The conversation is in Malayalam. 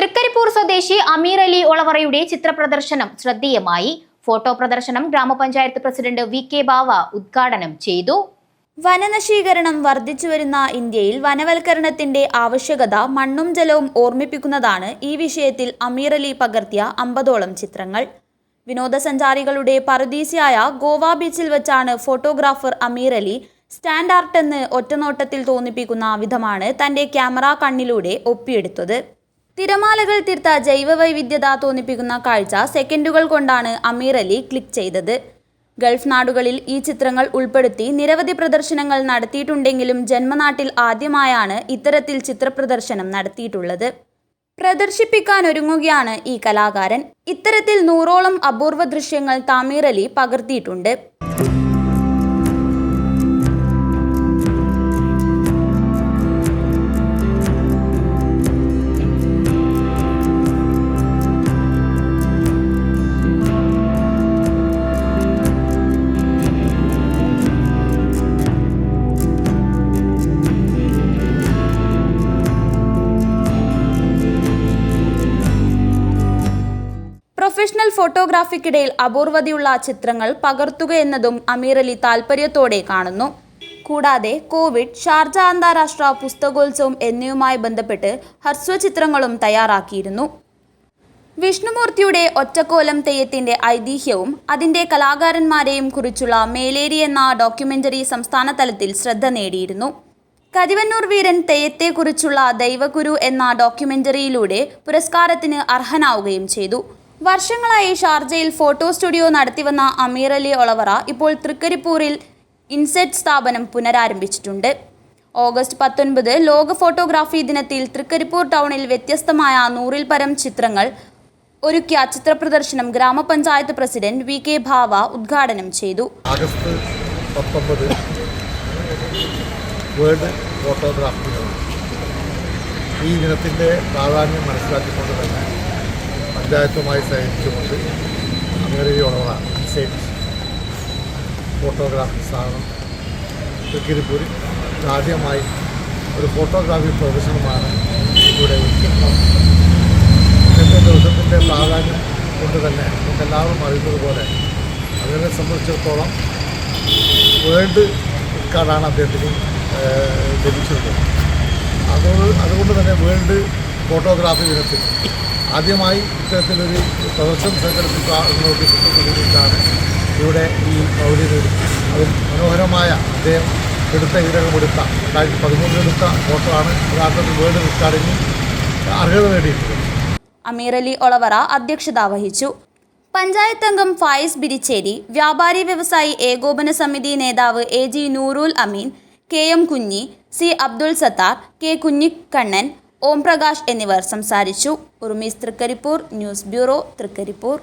തൃക്കരിപ്പൂർ സ്വദേശി അമീർ അലി ഒളവറയുടെ ചിത്രപ്രദർശനം ശ്രദ്ധേയമായി. ഫോട്ടോ പ്രദർശനം ഗ്രാമപഞ്ചായത്ത് പ്രസിഡന്റ് വി.കെ. ബാവ ഉദ്ഘാടനം ചെയ്തു. വനനശീകരണം വർദ്ധിച്ചുവരുന്ന ഇന്ത്യയിൽ വനവൽക്കരണത്തിന്റെ ആവശ്യകത മണ്ണും ജലവും ഓർമ്മിപ്പിക്കുന്നതാണ് ഈ വിഷയത്തിൽ അമീർ അലി പകർത്തിയ 50ഓളം ചിത്രങ്ങൾ. വിനോദസഞ്ചാരികളുടെ പറുദീസയായ ഗോവ ബീച്ചിൽ വെച്ചാണ് ഫോട്ടോഗ്രാഫർ അമീർ അലി സ്റ്റാൻഡ് ആർട്ട് എന്ന് ഒറ്റനോട്ടത്തിൽ തോന്നിപ്പിക്കുന്ന വിധമാണ് തന്റെ ക്യാമറ കണ്ണിലൂടെ ഒപ്പിയെടുത്തത്. തിരമാലകൾ തീർത്ത ജൈവവൈവിധ്യത തോന്നിപ്പിക്കുന്ന കാഴ്ച സെക്കൻഡുകൾ കൊണ്ടാണ് അമീർ അലി ക്ലിക്ക് ചെയ്തത്. ഗൾഫ് നാടുകളിൽ ഈ ചിത്രങ്ങൾ ഉൾപ്പെടുത്തി നിരവധി പ്രദർശനങ്ങൾ നടത്തിയിട്ടുണ്ടെങ്കിലും ജന്മനാട്ടിൽ ആദ്യമായാണ് ഇത്തരത്തിൽ ചിത്രപ്രദർശനം നടത്തിയിട്ടുള്ളത്. പ്രദർശിപ്പിക്കാനൊരുങ്ങുകയാണ് ഈ കലാകാരൻ. ഇത്തരത്തിൽ 100ഓളം അപൂർവ ദൃശ്യങ്ങൾ അമീർ അലി പകർത്തിയിട്ടുണ്ട്. പ്രൊഫഷണൽ ഫോട്ടോഗ്രാഫിക്കിടയിൽ അപൂർവതയുള്ള ചിത്രങ്ങൾ പകർത്തുക എന്നതും അമീർ അലി താൽപര്യത്തോടെ കാണുന്നു. കൂടാതെ കോവിഡ്, ഷാർജ അന്താരാഷ്ട്ര പുസ്തകോത്സവം എന്നിവയുമായി ബന്ധപ്പെട്ട് ഹ്രസ്വചിത്രങ്ങളും തയ്യാറാക്കിയിരുന്നു. വിഷ്ണുമൂർത്തിയുടെ ഒറ്റക്കോലം തെയ്യത്തിന്റെ ഐതിഹ്യവും അതിന്റെ കലാകാരന്മാരെയും കുറിച്ചുള്ള മേലേരി എന്ന ഡോക്യുമെന്ററി സംസ്ഥാന തലത്തിൽ ശ്രദ്ധ നേടിയിരുന്നു. കരിവന്നൂർ വീരൻ തെയ്യത്തെക്കുറിച്ചുള്ള ദൈവഗുരു എന്ന ഡോക്യുമെന്ററിയിലൂടെ പുരസ്കാരത്തിന് അർഹനാവുകയും ചെയ്തു. വർഷങ്ങളായി ഷാർജയിൽ ഫോട്ടോ സ്റ്റുഡിയോ നടത്തിവന്ന അമീർ അലി ഒളവറ ഇപ്പോൾ തൃക്കരിപ്പൂരിൽ ഇൻസെറ്റ് സ്ഥാപനം പുനരാരംഭിച്ചിട്ടുണ്ട്. ഓഗസ്റ്റ് 19 ലോക ഫോട്ടോഗ്രാഫി ദിനത്തിൽ തൃക്കരിപ്പൂർ ടൗണിൽ വ്യത്യസ്തമായ 100ൽ പരം ചിത്രങ്ങൾ ഒരുക്കിയ ചിത്രപ്രദർശനം ഗ്രാമപഞ്ചായത്ത് പ്രസിഡന്റ് വി.കെ. ബാവ ഉദ്ഘാടനം ചെയ്തു. ആഗസ്റ്റ് 19 വേൾഡ് ഫോട്ടോഗ്രാഫി ദിനമാണ്. ഈ ദിനത്തിൻ്റെ പ്രാധാന്യം മനസ്സിലാക്കിക്കൊണ്ട് തന്നെ പഞ്ചായത്തുമായി സഹകരിച്ചുകൊണ്ട് അമീർ അലി ഒളവറ ഇൻസൈറ്റ് ഫോട്ടോഗ്രാഫി സ്ഥാപനം തൃക്കരിപ്പൂരിൽ ആദ്യമായി ഒരു ഫോട്ടോഗ്രാഫി പ്രൊഫഷനുമാണ് ഇവിടെ ഒരുക്കുന്നത്. ഇന്നത്തെ ദിവസത്തിൻ്റെ പ്രാധാന്യം കൊണ്ട് തന്നെ നമുക്കെല്ലാവരും അറിയുന്നത് പോലെ അതിനെ സംബന്ധിച്ചിടത്തോളം വേൾഡ് റെക്കോർഡാണ് അദ്ദേഹത്തിന് ലഭിച്ചത്. അതുകൊണ്ട് തന്നെ വേൾഡ് ഫോട്ടോഗ്രാഫി ദിനത്തിൽ ആദ്യമായി ഇത്തരത്തിലൊരു പ്രദർശനം സംഘടിപ്പിക്കാണ് ഇവിടെ ഈ പൗരന് അതിൽ മനോഹരമായ അദ്ദേഹം ഈടകമെടുത്ത 2013 എടുത്ത ഫോട്ടോ ആണ് യഥാർത്ഥത്തിൽ വേൾഡ് റെക്കോർഡിന് അർഹത നേടിയിട്ടുള്ളത്. അമീർ അലി ഒളവറ അധ്യക്ഷത വഹിച്ചു. പഞ്ചായത്ത് അംഗം ഫായിസ് ബിരിച്ചേരി, വ്യാപാരി വ്യവസായി ഏകോപന സമിതി നേതാവ് എ.ജി. നൂറുൽ അമീൻ, കെ.എം. കുഞ്ഞി, സി. അബ്ദുൾ സത്താർ, കെ. കുഞ്ഞിക്കണ്ണൻ, ഓം പ്രകാശ് എന്നിവർ സംസാരിച്ചു. ഉറുമീസ് തൃക്കരിപ്പൂർ ന്യൂസ് ബ്യൂറോ തൃക്കരിപ്പൂർ.